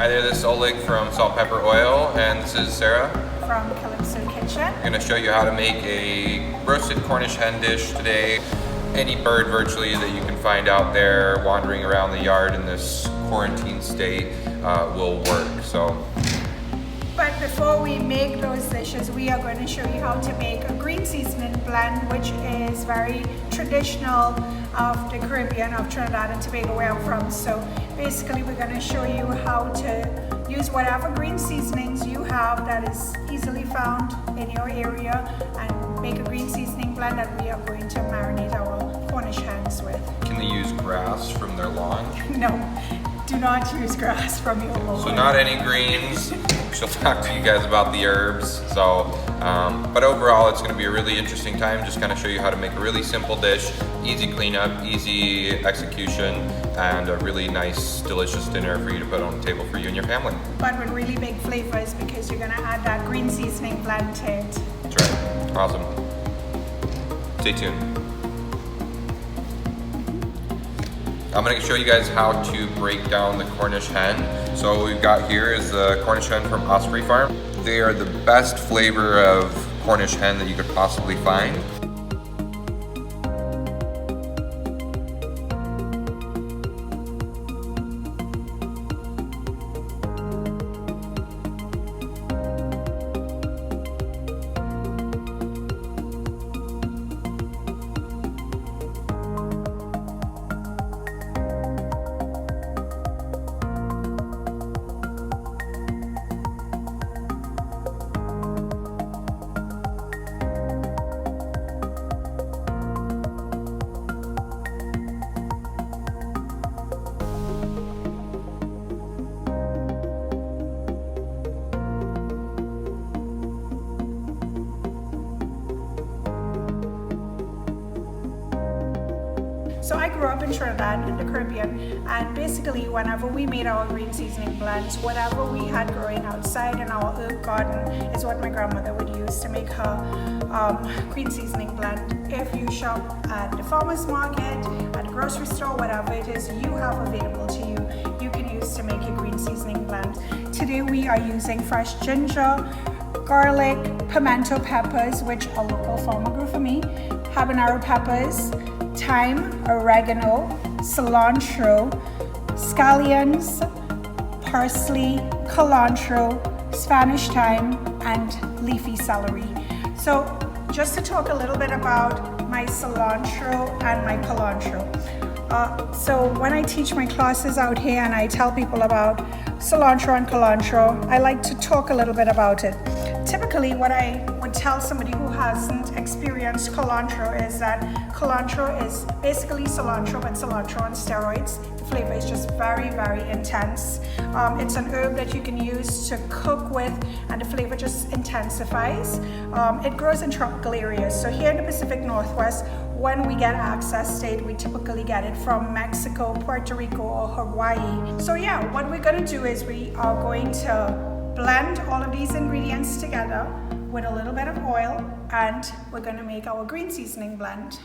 Hi there, this is Oleg from Salt Pepper Oil, and this is Sarah from Calypso Kitchen. I'm going to show you how to make a roasted Cornish hen dish today. Any bird virtually that you can find out there wandering around the yard in this quarantine state will work. But before we make those dishes, we are going to show you how to make a green seasoning blend, which is very traditional of the Caribbean, of Trinidad and Tobago, where I'm from. So basically we're going to show you how to use whatever green seasonings you have that is easily found in your area and make a green seasoning blend that we are going to marinate our Cornish hens with. Can they use grass from their lawn? No, do not use grass from your lawn. So not any greens. She'll talk to you guys about the herbs. But overall it's going to be a really interesting time. Just kind of show you how to make a really simple dish, easy cleanup, easy execution, and a really nice, delicious dinner for you to put on the table for you and your family. But with really big flavors because you're going to add that green seasoning blend to it. That's right. Awesome. Stay tuned. I'm going to show you guys how to break down the Cornish hen. So what we've got here is the Cornish hen from Osprey Farm. They are the best flavor of Cornish hen that you could possibly find. So I grew up in Trinidad in the Caribbean, and basically whenever we made our green seasoning blends, whatever we had growing outside in our herb garden is what my grandmother would use to make her green seasoning blend. If you shop at the farmer's market, at the grocery store, whatever it is you have available to you, you can use to make your green seasoning blend. Today we are using fresh ginger, garlic, pimento peppers, which a local farmer grew for me, habanero peppers, thyme, oregano, cilantro, scallions, parsley, cilantro, Spanish thyme, and leafy celery. So just to talk a little bit about my cilantro and my cilantro. So when I teach my classes out here and I tell people about cilantro and cilantro, I like to talk a little bit about it. Typically what I would tell somebody who hasn't experienced cilantro is that cilantro is basically cilantro, but cilantro on steroids. The flavor is just very, very intense. It's an herb that you can use to cook with, and the flavor just intensifies. It grows in tropical areas. So here in the Pacific Northwest, when we get access to it, we typically get it from Mexico, Puerto Rico, or Hawaii. So yeah, what we're gonna do is we are going to blend all of these ingredients together with a little bit of oil, and we're going to make our green seasoning blend.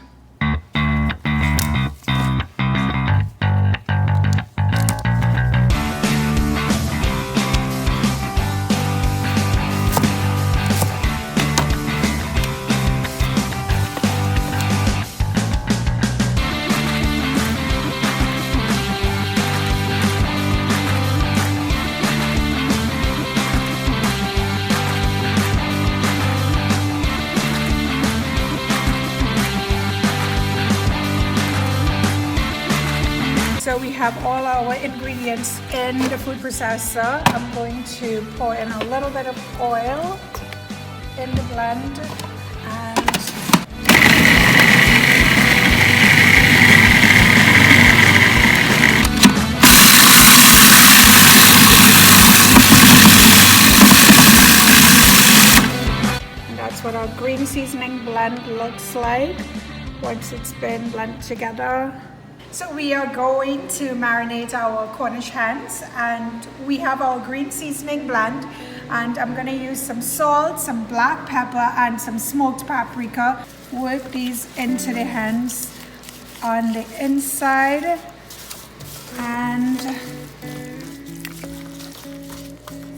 So we have all our ingredients in the food processor. I'm going to pour in a little bit of oil in the blend, and that's what our green seasoning blend looks like once it's been blended together. So we are going to marinate our Cornish hens, and we have our green seasoning blend, and I'm going to use some salt, some black pepper, and some smoked paprika. Work these into the hens on the inside, and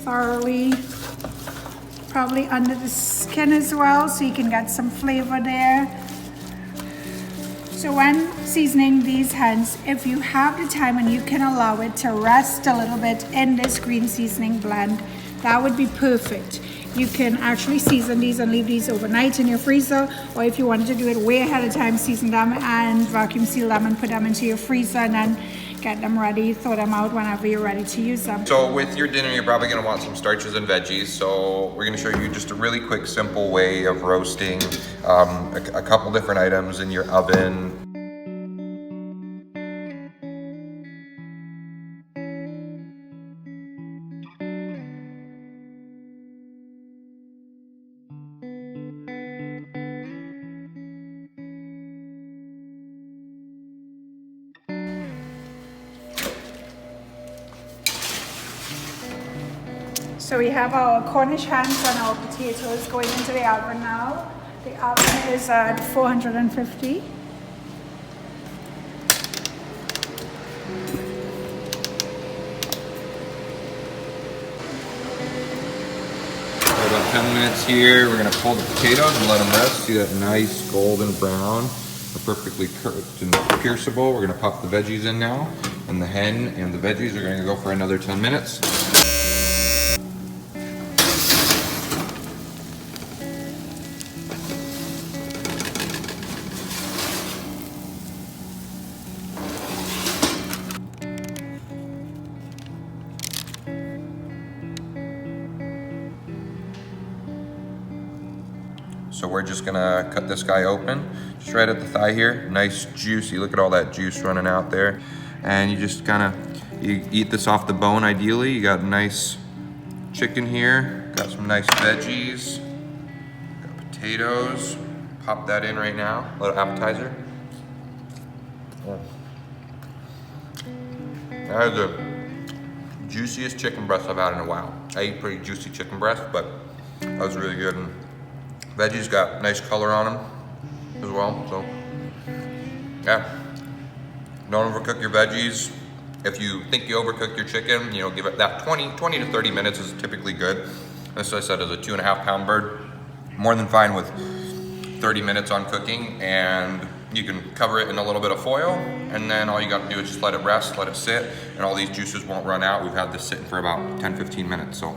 thoroughly, probably under the skin as well, so you can get some flavor there. So when seasoning these hens, if you have the time and you can allow it to rest a little bit in this green seasoning blend, that would be perfect. You can actually season these and leave these overnight in your freezer, or if you wanted to do it way ahead of time, season them and vacuum seal them and put them into your freezer and then get them ready, throw them out whenever you're ready to use them. So with your dinner, you're probably gonna want some starches and veggies. So we're gonna show you just a really quick, simple way of roasting a couple different items in your oven. So we have our Cornish hens and our potatoes going into the oven now. The oven is at 450. For about 10 minutes here, we're gonna pull the potatoes and let them rest. See that nice golden brown? They're perfectly cooked and pierceable. We're gonna pop the veggies in now, and the hen and the veggies are gonna go for another 10 minutes. So we're just gonna cut this guy open, just right at the thigh here. Nice juicy, look at all that juice running out there. And you just you eat this off the bone ideally. You got nice chicken here, got some nice veggies, got potatoes. Pop that in right now, a little appetizer. That is the juiciest chicken breast I've had in a while. I eat pretty juicy chicken breast, but that was really good. And veggies got nice color on them as well, so yeah. Don't overcook your veggies. If you think you overcook your chicken, you know, give it that 20 to 30 minutes is typically good. This, I said, is a 2.5 pound bird. More than fine with 30 minutes on cooking, and you can cover it in a little bit of foil, and then all you got to do is just let it rest, let it sit, and all these juices won't run out. We've had this sitting for about 10-15 minutes, so